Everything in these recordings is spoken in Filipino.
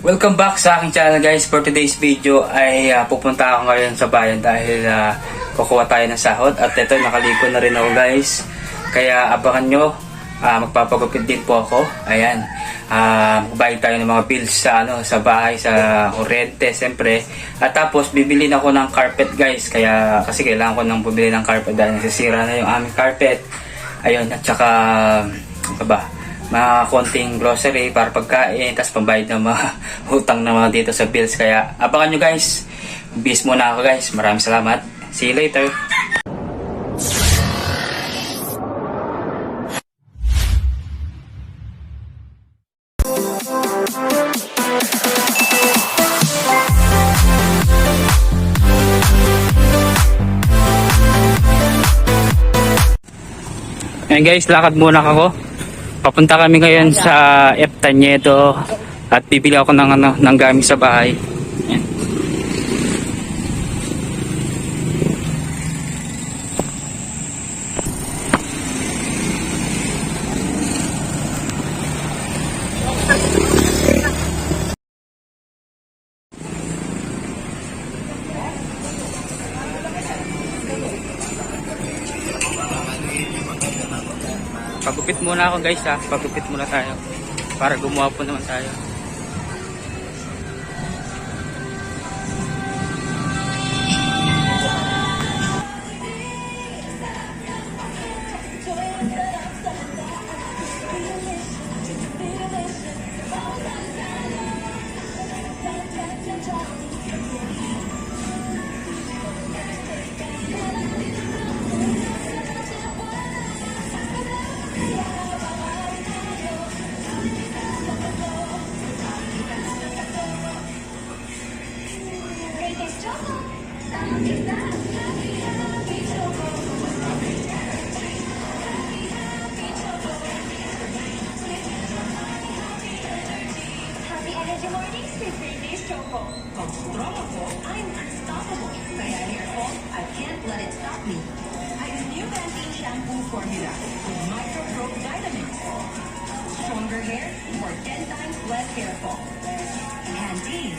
Welcome back sa aking channel guys. For today's video ay pupunta ako ngayon sa bayan dahil kukuha tayo ng sahod. At ito, nakaliko na rin ako guys. Kaya abangan nyo, magpapagupit din po ako. Ayan, magbayad tayo ng mga bills sa bahay, sa kuryente siyempre. At tapos bibili na ako ng carpet guys. Kasi kailangan ko nang bumili ng carpet dahil nasisira na yung aming carpet. Ayun, at saka mga konting grocery para pagkain, tapos pambayad ng mga utang na mga dito sa bills. Kaya abangan nyo guys. Bis muna ako guys. Maraming salamat. See you later. Ayan guys, lakad muna ako. Papunta kami ngayon sa F. Tañedo at bibili ako ng gamit sa bahay. Ayan. Pagupit muna ako guys pagupit muna tayo para gumuwapo naman tayo. I'm unstoppable. Kaya hair fall, I can't let it stop me. I use new Pantene shampoo formula with micro vitamins. Stronger hair for 10 times less hair fall. Pantene.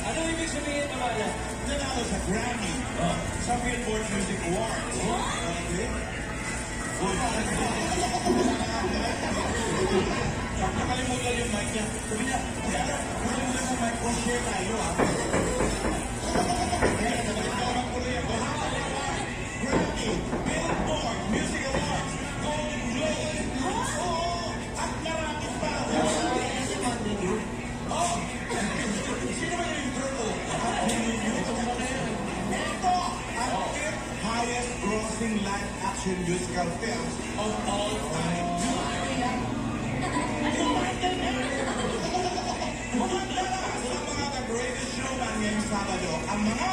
Ano ibig sabihin naman yan? Nanalo sa Grammy, sa Billboard Music Awards. Okay? Nakalimutan yung mic niya. Sabi niya, nakalimutan yung mic ko, share tayo Grammy, Billboard Music Awards, Golden Globe. At marami pa. Highest grossing live action musical films of all time. Kumandala sa mga The Greatest Showman ngayong Sabado, ang mga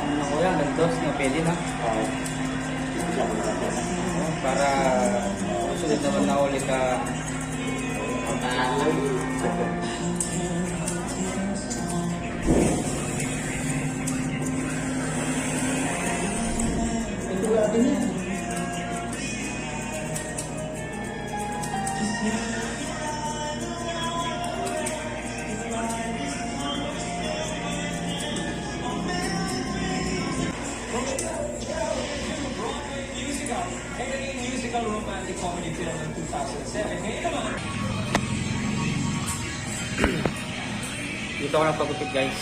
Ano kuya, gantos na pwede na. Para susunod naman na ulit ka. Musical romantic comedy film ng 2007. Ngayon naman, Dito ako nagpagupit guys.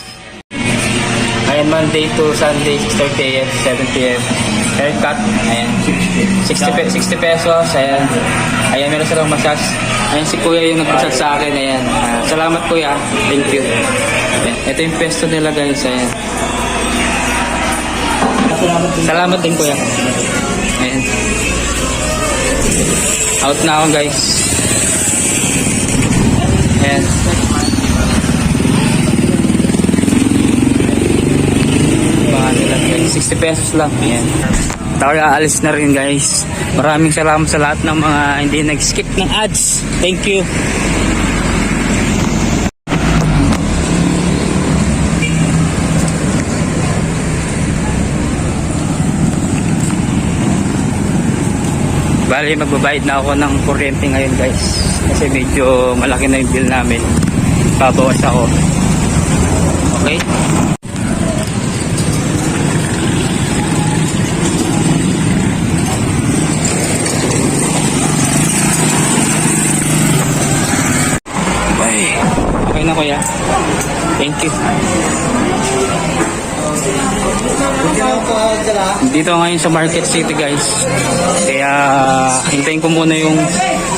Ayan, Monday to Sunday, 6:30 a.m. 7 p.m. Haircut. Ayan. 60 pesos. Ayan. Ayan, meron silang massage. Ayan, si kuya yung nag-massage sa akin. Ayan. Salamat kuya. Thank you. Ayan. Ito yung pesto nila guys. Ayan. Salamat din kuya. Ayan. Out na ako guys. Ayan. Nila guys, 60 pesos lang. Ayan. Tayo aalis na rin guys. Maraming salamat sa lahat ng mga hindi nag-skip ng ads. Thank you. Bali, magbabayad na ako ng kuryente ngayon guys. Kasi medyo malaki na yung bill namin. Babawas ako. Okay? Okay na kuya. Thank you. Dito ngayon sa Market City guys. Kaya hintayin ko muna yung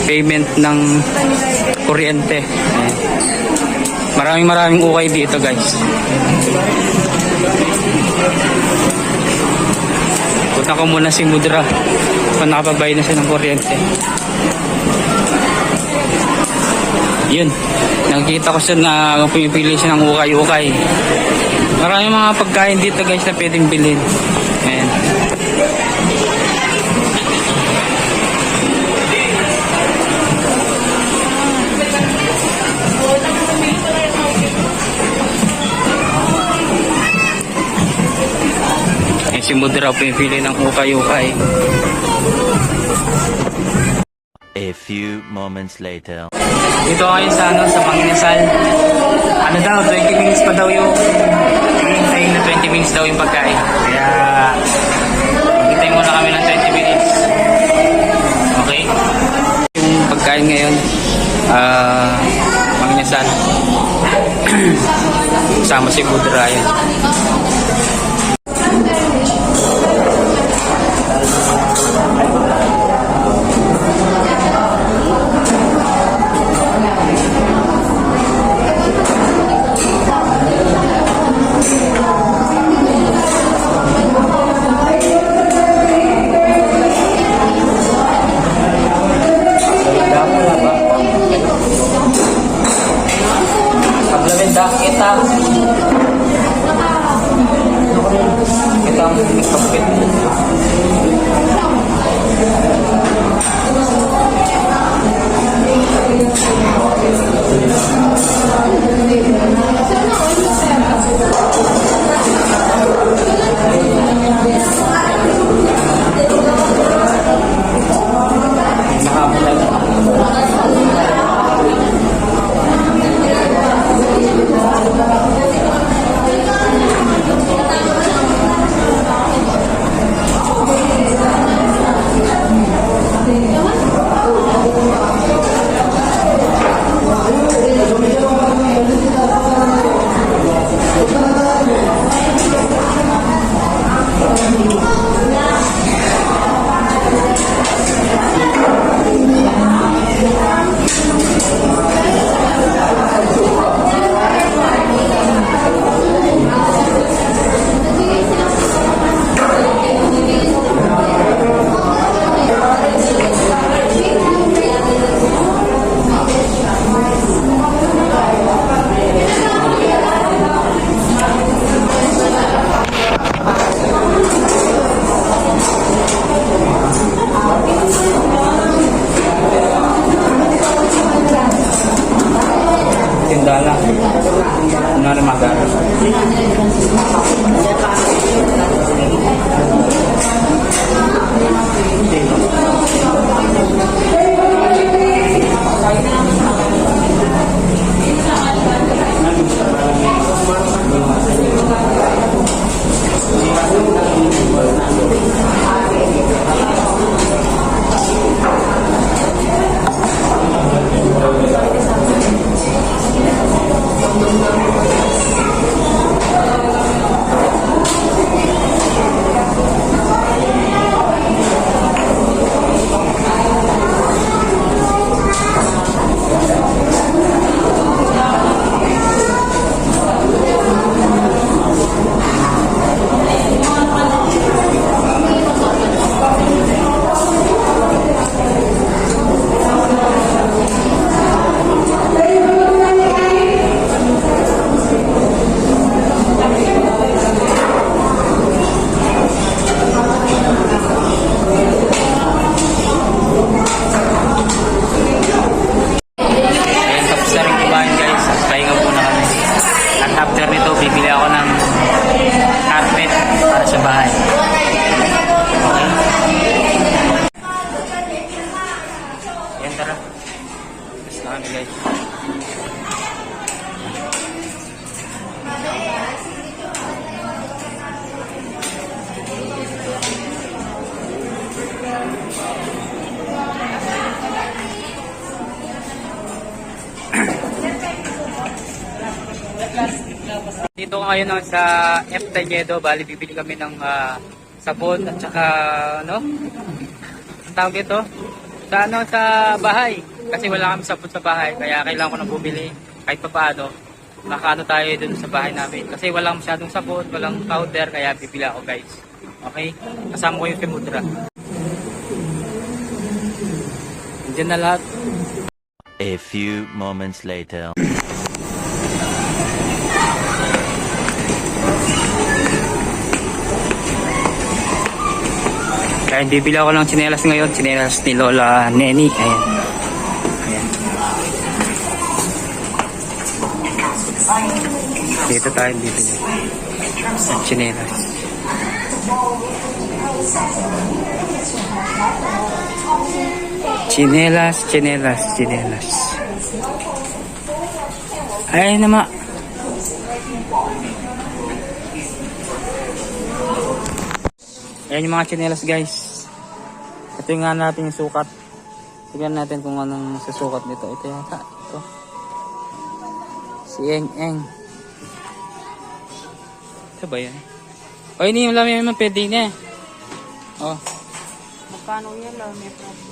payment ng kuryente. Maraming ukay dito guys. Punta ko muna si Mudra kung nakapagbayad na siya ng kuryente. Yun, nakikita ko siya na pumipili siya ng ukay-ukay. Maraming mga pagkain dito guys na pwedeng bilhin. Ayan. Ayan si Mudra pumipili ng ukay-ukay. A few moments later. Dito ngayon sa sa Panginasal. Ano daw, 20 minutes pa daw yung hintayin na 20 minutes daw yung pagkain. Kaya hintayin muna kami ng 20 minutes. Okay? Yung pagkain ngayon, Panginasal. Kasama si Budra yan. Kita. bibili ako ng carpet para sa bahay. Okay? Yan, tara. Tapos na kami guys. Dito ngayon sa F. Tañedo, bali bibili kami ng sabon at saka ano? Ang tawag dito? Sa bahay. Kasi wala kami sabon sa bahay, kaya kailangan ko na bumili kahit pa paano. Makaano tayo dun sa bahay namin. Kasi walang masyadong sabon, walang powder, kaya bibili ako guys. Okay? Kasama ko yung Femudra. Diyan na lahat. A few moments later. Kaya bibili ako ng tsinelas ngayon. Tsinelas ni Lola Neni. Ayan. Ayan. Dito tayo bibili. Ng tsinelas. Tsinelas, tsinelas, tsinelas. Ay nama. Ayan yung mga tsinelas guys. Ito yung nga natin yung sukat. Tignan natin kung anong susukat nito. Ito yata. Ito. Si Eng Eng. Ito ba yan? O ini yung lamay naman pwede na. O. Magkano yan lang, may price?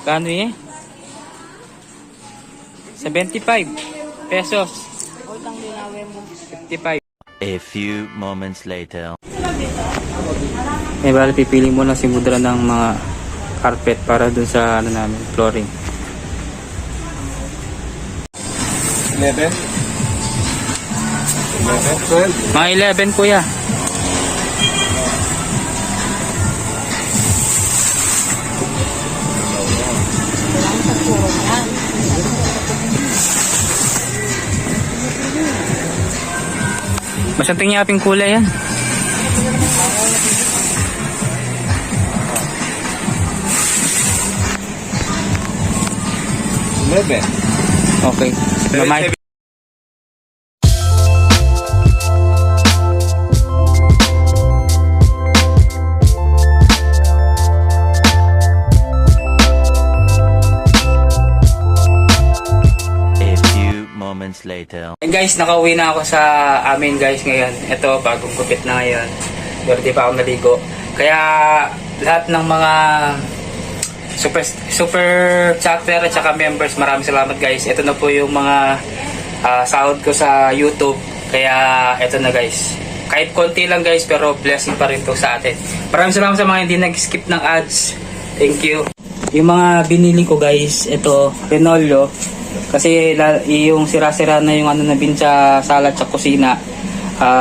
Kano eh? 75 pesos. Utang dinawin mo. 55. A few moments later. Eh bali pipili muna si Mudra ng mga carpet para dun sa ano namin, flooring. 11? 12? Mga 11 kuya. Masyadong yaping kulay yan. Okay. Mamay. A few moments later. And guys, nakauwi na ako sa amin guys ngayon. Ito, bagong gupit na ngayon. Pero di pa ako naligo. Kaya lahat ng mga super chatter at saka members, maraming salamat guys. Ito na po yung mga sahod ko sa YouTube. Kaya ito na guys. Kahit konti lang guys, pero blessing pa rin to sa atin. Maraming salamat sa mga hindi nag-skip ng ads. Thank you. Yung mga binili ko guys, ito, Renolyo. Kasi yung sira-sira na yung ano na bin sa salat sa kusina.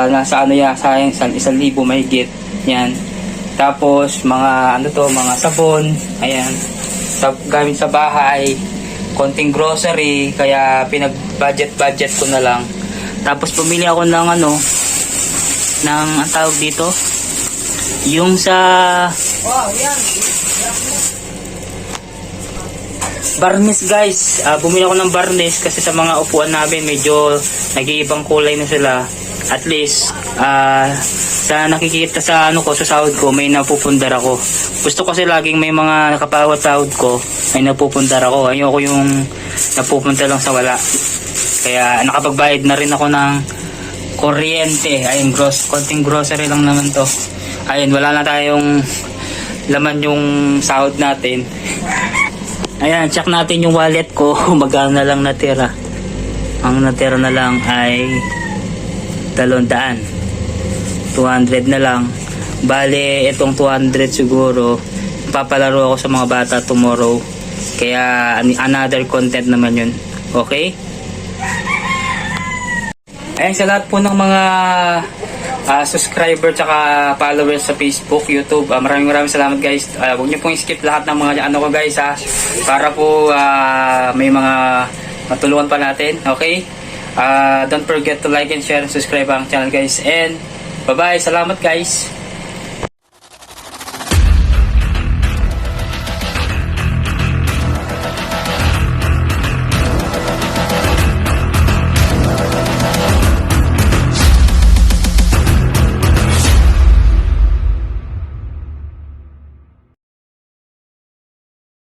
Nasa ano ya, sayang 1,000 mahigit. Yan. Tapos mga ano to, mga sabon, ayan. Gamit sa bahay, konting grocery, kaya pinag-budget ko na lang. Tapos pumili ako ng ano, ng ang tawag dito, yung sa barnis guys. Bumili ako ng barnis kasi sa mga upuan namin medyo nag-iibang kulay na sila. At least sa nakikita sa ano ko, sa sahod ko, may napupundar ako. Gusto ko kasi laging may mga nakapawat sahod ko, may napupundar ako. Ayoko yung napupunta lang sa wala. Kaya nakapagbayad na rin ako ng kuryente. Ayun, konting grocery lang naman to. Ayun, wala na tayong laman yung sahod natin. Ayan, check natin yung wallet ko. Magkano na lang natira. Ang natira na lang ay 200. 200 na lang. Bale, itong 200 siguro papalaro ako sa mga bata tomorrow. Kaya another content naman yun. Okay? Ayan, sa lahat po ng mga subscriber tsaka followers sa Facebook, YouTube. Maraming salamat guys. Huwag niyo pong skip lahat ng mga ano ko guys ha. Para po may mga matulungan pa natin. Okay? Don't forget to like and share and subscribe ang channel guys. And bye-bye. Salamat guys.